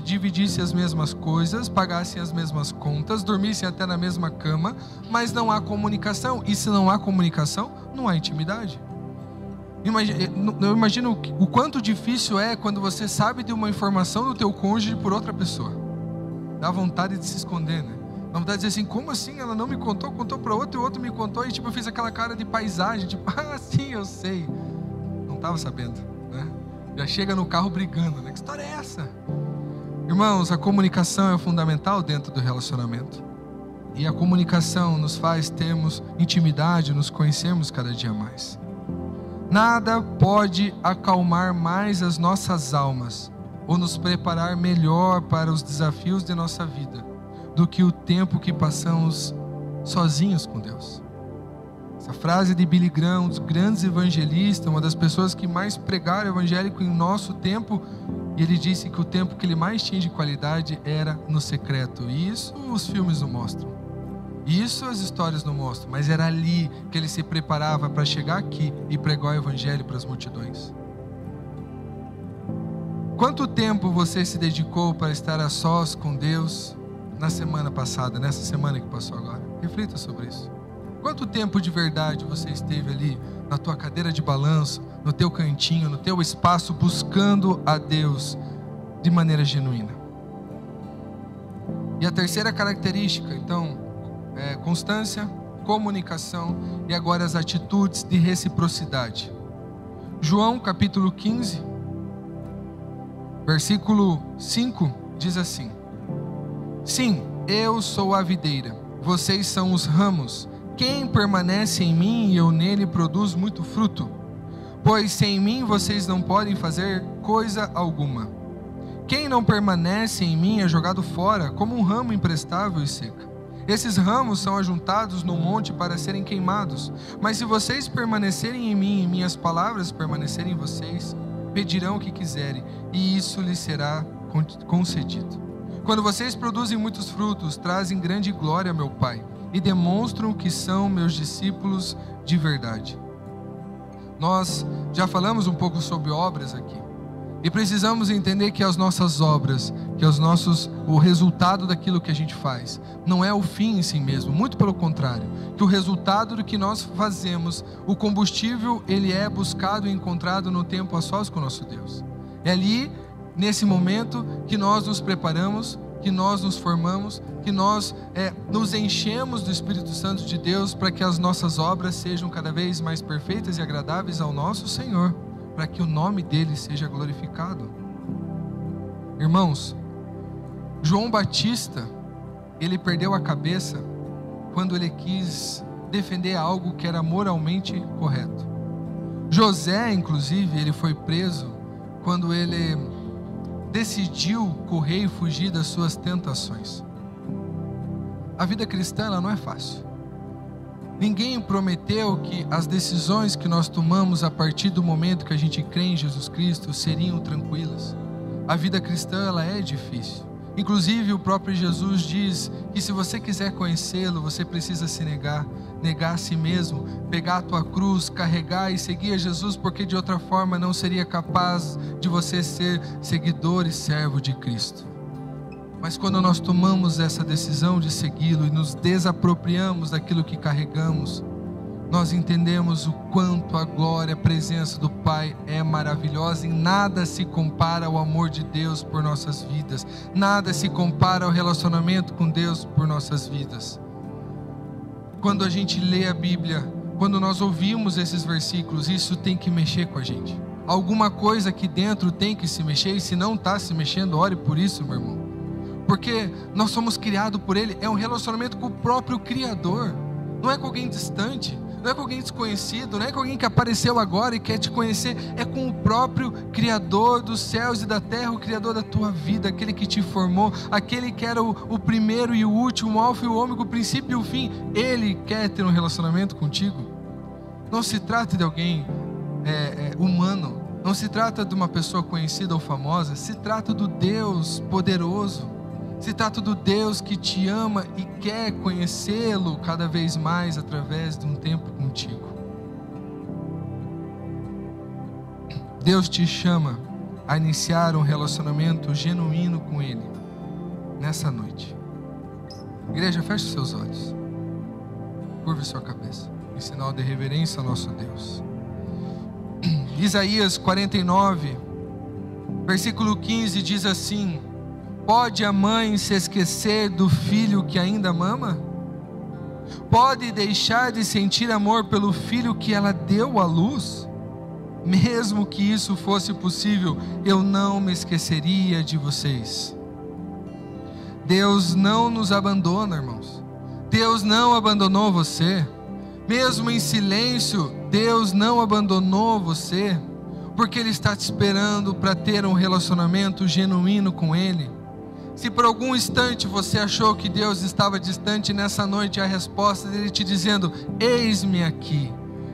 dividisse as mesmas coisas, pagassem as mesmas contas, dormissem até na mesma cama, mas não há comunicação. E se não há comunicação, não há intimidade. Eu imagino o quanto difícil é quando você sabe de uma informação do teu cônjuge por outra pessoa. Dá vontade de se esconder, né? Dá vontade de dizer assim, como assim? Ela não me contou, contou para outro e o outro me contou. E tipo, eu fiz aquela cara de paisagem, tipo, ah, sim, eu sei. Não estava sabendo, né? Já chega no carro brigando, né? Que história é essa? Irmãos, a comunicação é fundamental dentro do relacionamento. E a comunicação nos faz termos intimidade, nos conhecermos cada dia mais. Nada pode acalmar mais as nossas almas ou nos preparar melhor para os desafios de nossa vida do que o tempo que passamos sozinhos com Deus. Essa frase de Billy Graham, um dos grandes evangelistas, uma das pessoas que mais pregaram o evangélico em nosso tempo, e ele disse que o tempo que ele mais tinha de qualidade era no secreto. E isso os filmes não mostram. Isso as histórias não mostram, mas era ali que ele se preparava para chegar aqui e pregar o evangelho para as multidões. Quanto tempo você se dedicou para estar a sós com Deus na semana passada, nessa semana que passou agora? Reflita sobre isso. Quanto tempo de verdade você esteve ali na tua cadeira de balanço, no teu cantinho, no teu espaço, buscando a Deus de maneira genuína? E a terceira característica, então, é constância, comunicação e agora as atitudes de reciprocidade. João capítulo 15, versículo 5 diz assim: Sim, eu sou a videira, vocês são os ramos. Quem permanece em mim e eu nele produz muito fruto, pois sem mim vocês não podem fazer coisa alguma. Quem não permanece em mim é jogado fora como um ramo imprestável e seca. Esses ramos são ajuntados no monte para serem queimados. Mas se vocês permanecerem em mim e minhas palavras permanecerem em vocês, pedirão o que quiserem e isso lhes será concedido. Quando vocês produzem muitos frutos, trazem grande glória a meu Pai e demonstram que são meus discípulos de verdade. Nós já falamos um pouco sobre obras aqui. E precisamos entender que as nossas obras, que o resultado daquilo que a gente faz, não é o fim em si mesmo, muito pelo contrário, que o resultado do que nós fazemos, o combustível, ele é buscado e encontrado no tempo a sós com o nosso Deus. É ali, nesse momento, que nós nos preparamos, que nós nos formamos, que nós nos enchemos do Espírito Santo de Deus para que as nossas obras sejam cada vez mais perfeitas e agradáveis ao nosso Senhor, para que o nome dele seja glorificado. Irmãos, João Batista, ele perdeu a cabeça quando ele quis defender algo que era moralmente correto. José, inclusive, ele foi preso quando ele decidiu correr e fugir das suas tentações. A vida cristã, ela não é fácil. Ninguém prometeu que as decisões que nós tomamos a partir do momento que a gente crê em Jesus Cristo seriam tranquilas. A vida cristã, ela é difícil. Inclusive, o próprio Jesus diz que se você quiser conhecê-lo, você precisa se negar a si mesmo, pegar a tua cruz, carregar e seguir a Jesus, porque de outra forma não seria capaz de você ser seguidor e servo de Cristo. Mas quando nós tomamos essa decisão de segui-lo e nos desapropriamos daquilo que carregamos, nós entendemos o quanto a glória, a presença do Pai é maravilhosa, e nada se compara ao amor de Deus por nossas vidas, nada se compara ao relacionamento com Deus por nossas vidas. Quando a gente lê a Bíblia, quando nós ouvimos esses versículos, isso tem que mexer com a gente. Alguma coisa aqui dentro tem que se mexer, e se não está se mexendo, ore por isso, meu irmão. Porque nós somos criados por Ele, é um relacionamento com o próprio Criador, não é com alguém distante, não é com alguém desconhecido, não é com alguém que apareceu agora e quer te conhecer, é com o próprio Criador dos céus e da terra, o Criador da tua vida, aquele que te formou, aquele que era o primeiro e o último, o alfa e o ômega, o princípio e o fim. Ele quer ter um relacionamento contigo. Não se trata de alguém humano, não se trata de uma pessoa conhecida ou famosa, se trata do Deus poderoso, se trata do Deus que te ama e quer conhecê-lo cada vez mais através de um tempo contigo. Deus te chama a iniciar um relacionamento genuíno com Ele nessa noite. Igreja, feche os seus olhos, curve sua cabeça em sinal de reverência ao nosso Deus. Isaías 49, versículo 15 diz assim: pode a mãe se esquecer do filho que ainda mama? Pode deixar de sentir amor pelo filho que ela deu à luz? Mesmo que isso fosse possível, eu não me esqueceria de vocês. Deus não nos abandona, irmãos. Deus não abandonou você. Mesmo em silêncio, Deus não abandonou você, porque Ele está te esperando para ter um relacionamento genuíno com Ele. Se por algum instante você achou que Deus estava distante, nessa noite a resposta dele te dizendo: eis-me aqui,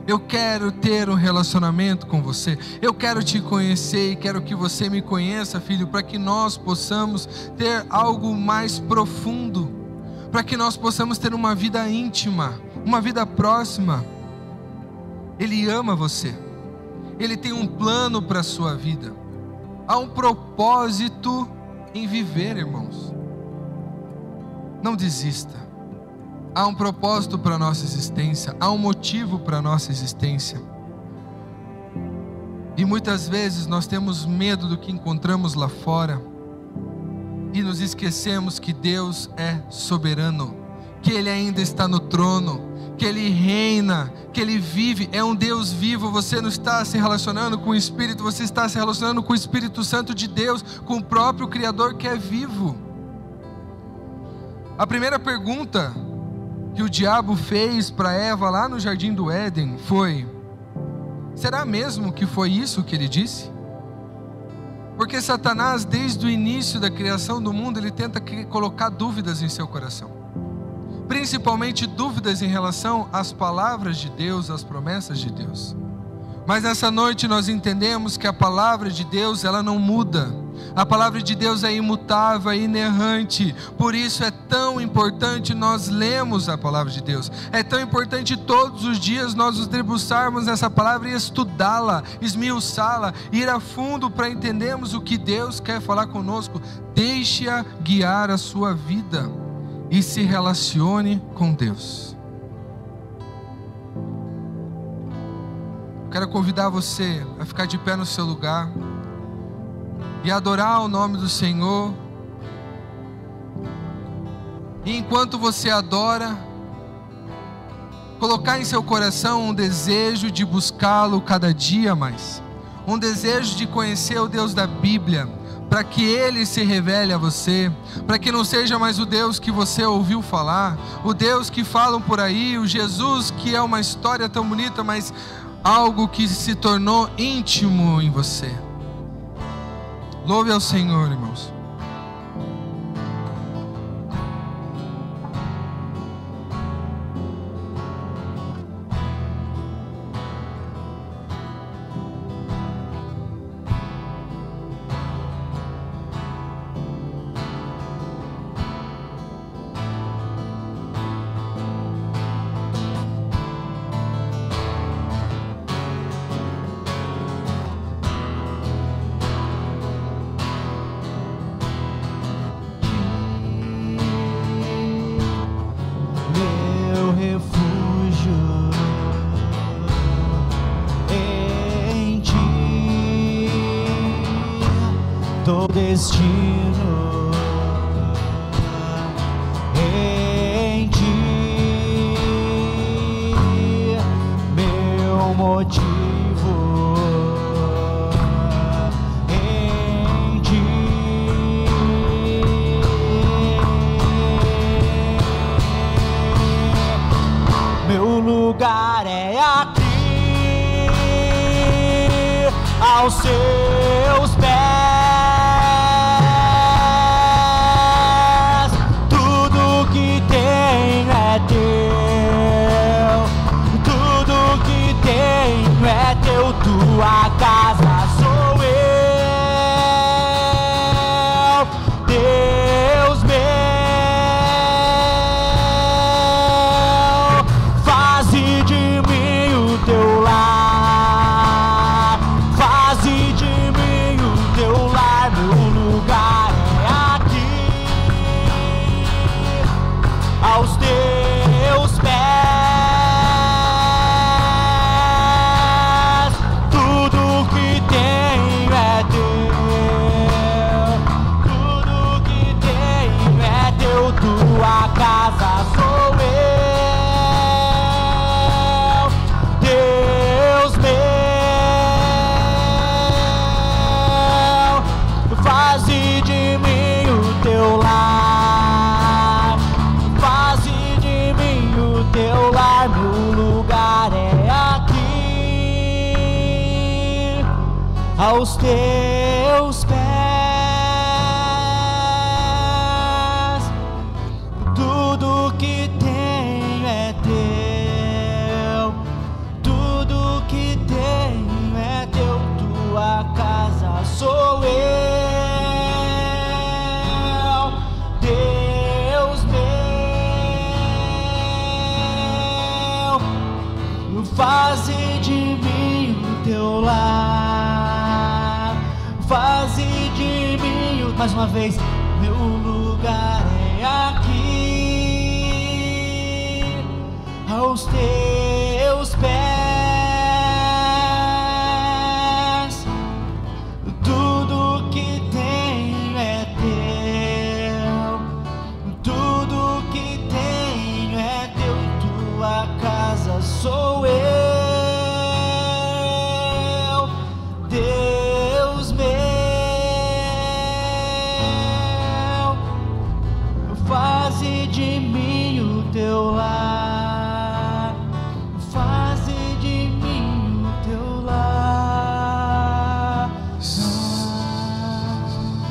eu quero ter um relacionamento com você, eu quero te conhecer e quero que você me conheça, filho, para que nós possamos ter algo mais profundo, para que nós possamos ter uma vida íntima, uma vida próxima. Ele ama você, Ele tem um plano para a sua vida, há um propósito em viver, irmãos. Não desista. Há um propósito para a nossa existência, há um motivo para a nossa existência. E muitas vezes nós temos medo do que encontramos lá fora e nos esquecemos que Deus é soberano, que Ele ainda está no trono, que Ele reina, que Ele vive, é um Deus vivo. Você não está se relacionando com o Espírito, você está se relacionando com o Espírito Santo de Deus, com o próprio Criador que é vivo. A primeira pergunta que o diabo fez para Eva lá no jardim do Éden foi: será mesmo que foi isso que ele disse? Porque Satanás, desde o início da criação do mundo, ele tenta colocar dúvidas em seu coração, principalmente dúvidas em relação às palavras de Deus, às promessas de Deus. Mas nessa noite nós entendemos que a palavra de Deus, ela não muda. A palavra de Deus é imutável, é inerrante. Por isso é tão importante nós lermos a palavra de Deus. É tão importante todos os dias nós nos debruçarmos nessa palavra e estudá-la, esmiuçá-la, ir a fundo para entendermos o que Deus quer falar conosco. Deixe-a guiar a sua vida e se relacione com Deus. Quero convidar você a ficar de pé no seu lugar. e adorar o nome do Senhor. E enquanto você adora, colocar em seu coração um desejo de buscá-lo cada dia mais, um desejo de conhecer o Deus da Bíblia, para que Ele se revele a você, para que não seja mais o Deus que você ouviu falar, o Deus que falam por aí, o Jesus que é uma história tão bonita, mas algo que se tornou íntimo em você. Louve ao Senhor, irmãos. Destino em ti, meu motivo em ti, meu lugar é aqui, aos seus pés. Tua casa sou eu, Deus meu. Faze de mim o teu lar, faze de mim o teu lar. Meu lugar é aqui, aos teus pés. Tua casa sou eu, Deus meu. Faze de mim o teu lar, faze de mim o teu lar. Meu lugar é aqui, aos teus pés. Tudo que tenho é teu, tudo que tenho é teu. Tua casa sou eu, Deus meu. Faze de mim o teu lar, faze de mim. Mais uma vez, meu lugar é aqui, aos teus pés. Tudo que tenho é teu, tudo que tenho é teu. Tua casa sou eu, Deus meu. Faze de mim o teu lar, faze de mim o teu lar.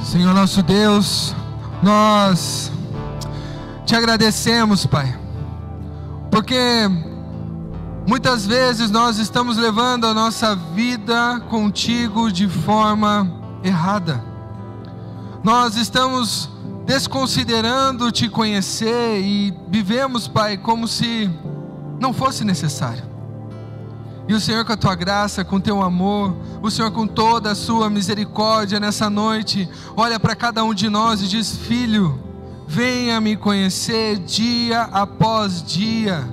Senhor nosso Deus, nós te agradecemos, Pai, porque muitas vezes nós estamos levando a nossa vida contigo de forma errada. Nós estamos desconsiderando te conhecer e vivemos, Pai, como se não fosse necessário. E o Senhor, com a tua graça, com o teu amor, o Senhor, com toda a sua misericórdia, nessa noite, olha para cada um de nós e diz: filho, venha me conhecer dia após dia.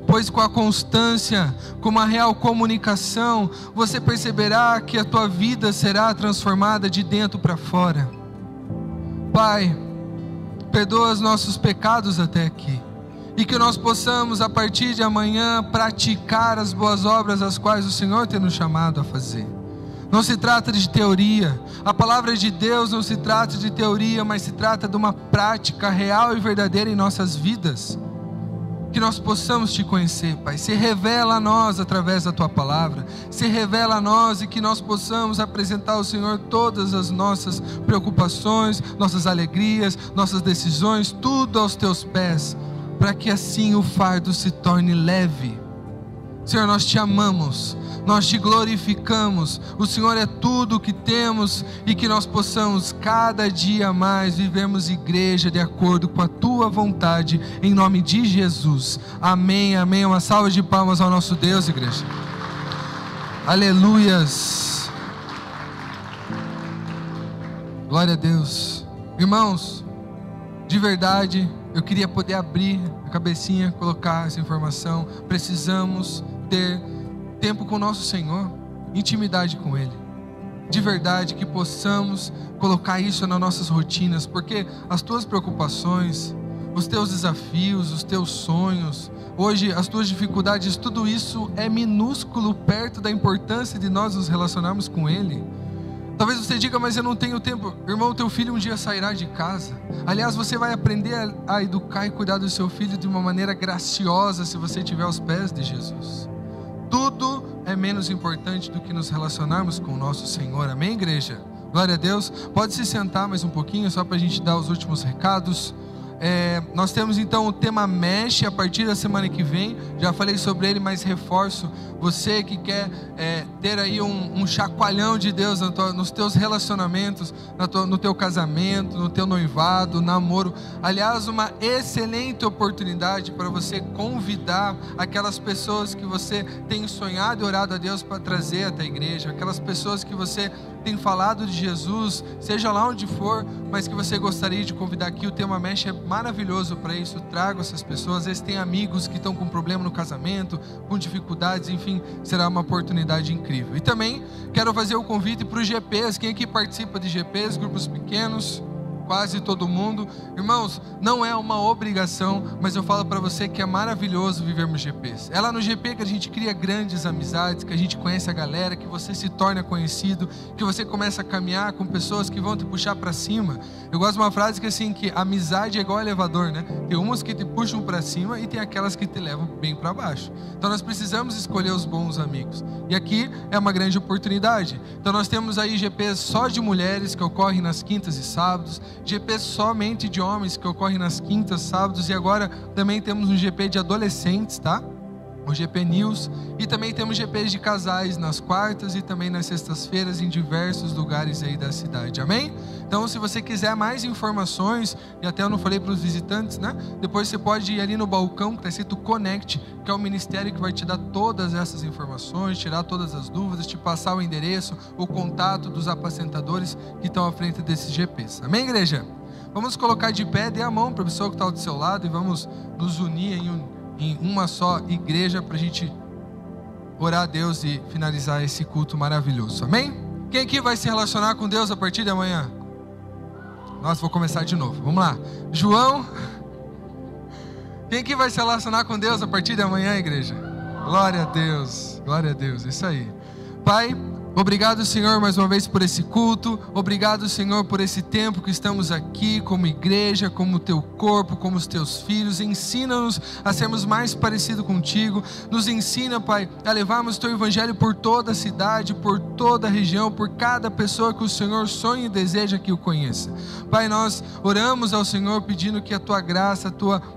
pois com a constância, com uma real comunicação, você perceberá que a tua vida será transformada de dentro para fora. Pai, perdoa os nossos pecados até aqui, e que nós possamos a partir de amanhã praticar as boas obras as quais o Senhor tem nos chamado a fazer. Não se trata de teoria, a palavra de Deus não se trata de teoria, mas se trata de uma prática real e verdadeira em nossas vidas. Que nós possamos te conhecer, Pai. Se revela a nós através da tua palavra, se revela a nós, e que nós possamos apresentar ao Senhor todas as nossas preocupações, nossas alegrias, nossas decisões, tudo aos teus pés, para que assim o fardo se torne leve. Senhor, nós te amamos, nós te glorificamos, o Senhor é tudo o que temos, e que nós possamos cada dia mais vivermos igreja de acordo com a tua vontade, em nome de Jesus, amém, amém. Uma salva de palmas ao nosso Deus, igreja. Aleluias, glória a Deus. Irmãos, de verdade, eu queria poder abrir a cabecinha, colocar essa informação. Precisamos ter tempo com o nosso Senhor, intimidade com Ele. De verdade, que possamos colocar isso nas nossas rotinas, porque as tuas preocupações, os teus desafios, os teus sonhos, hoje as tuas dificuldades, tudo isso é minúsculo perto da importância de nós nos relacionarmos com Ele. Talvez você diga, mas eu não tenho tempo. Irmão, teu filho um dia sairá de casa. Aliás, você vai aprender a educar e cuidar do seu filho de uma maneira graciosa se você estiver aos pés de Jesus. Tudo é menos importante do que nos relacionarmos com o nosso Senhor. Amém, igreja? Glória a Deus. Pode se sentar mais um pouquinho, só para a gente dar os últimos recados. Nós temos então o tema Mesh a partir da semana que vem. Já falei sobre ele, mas reforço. Você que quer ter aí um chacoalhão de Deus nos teus relacionamentos, no teu casamento, no teu noivado, namoro. Aliás, uma excelente oportunidade para você convidar aquelas pessoas que você tem sonhado e orado a Deus para trazer até a igreja, aquelas pessoas que você tem falado de Jesus, seja lá onde for, mas que você gostaria de convidar aqui. O tema Mesh é maravilhoso para isso. Trago essas pessoas. Às vezes tem amigos que estão com problema no casamento, com dificuldades, enfim, será uma oportunidade incrível. E também quero fazer o convite para os GPs. Quem aqui participa de GPs, grupos pequenos? Quase todo mundo. Irmãos, não é uma obrigação, mas eu falo para você que é maravilhoso vivermos GPs. É lá no GP que a gente cria grandes amizades, que a gente conhece a galera, que você se torna conhecido, que você começa a caminhar com pessoas que vão te puxar para cima. Eu gosto de uma frase que assim, que amizade é igual elevador, né? Tem umas que te puxam para cima e tem aquelas que te levam bem para baixo. Então nós precisamos escolher os bons amigos. E aqui é uma grande oportunidade. Então nós temos aí GPs só de mulheres, que ocorrem nas quintas e sábados, GP somente de homens, que ocorre nas quintas, sábados, e agora também temos um GP de adolescentes, tá? O GP News, e também temos GPs de casais nas quartas e também nas sextas-feiras em diversos lugares aí da cidade, amém? Então, se você quiser mais informações, e até eu não falei para os visitantes, né? Depois você pode ir ali no balcão que está escrito Connect, que é o ministério que vai te dar todas essas informações, tirar todas as dúvidas, te passar o endereço, o contato dos apacentadores que estão à frente desses GPs, amém, igreja? Vamos colocar de pé, dê a mão para a pessoa que está do seu lado e vamos nos unir em uma só igreja para a gente orar a Deus e finalizar esse culto maravilhoso, amém? Quem aqui vai se relacionar com Deus a partir de amanhã? Nossa, vou começar de novo, vamos lá. João, quem aqui vai se relacionar com Deus a partir de amanhã, igreja? Glória a Deus, isso aí. Pai, obrigado, Senhor, mais uma vez por esse culto. Obrigado, Senhor, por esse tempo que estamos aqui como igreja, como teu corpo, como os teus filhos. Ensina-nos a sermos mais parecidos contigo. Nos ensina, Pai, a levarmos teu evangelho por toda a cidade, por toda a região, por cada pessoa que o Senhor sonha e deseja que o conheça. Pai, nós oramos ao Senhor pedindo que a tua graça,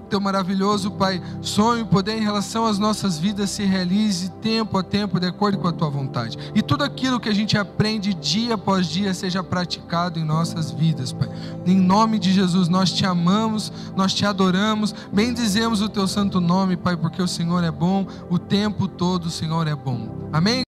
teu maravilhoso, Pai, sonho e poder em relação às nossas vidas se realize tempo a tempo de acordo com a tua vontade. E tudo aquilo que a gente aprende dia após dia seja praticado em nossas vidas, Pai. Em nome de Jesus, nós te amamos, nós te adoramos, bendizemos o teu santo nome, Pai, porque o Senhor é bom, o tempo todo o Senhor é bom. Amém?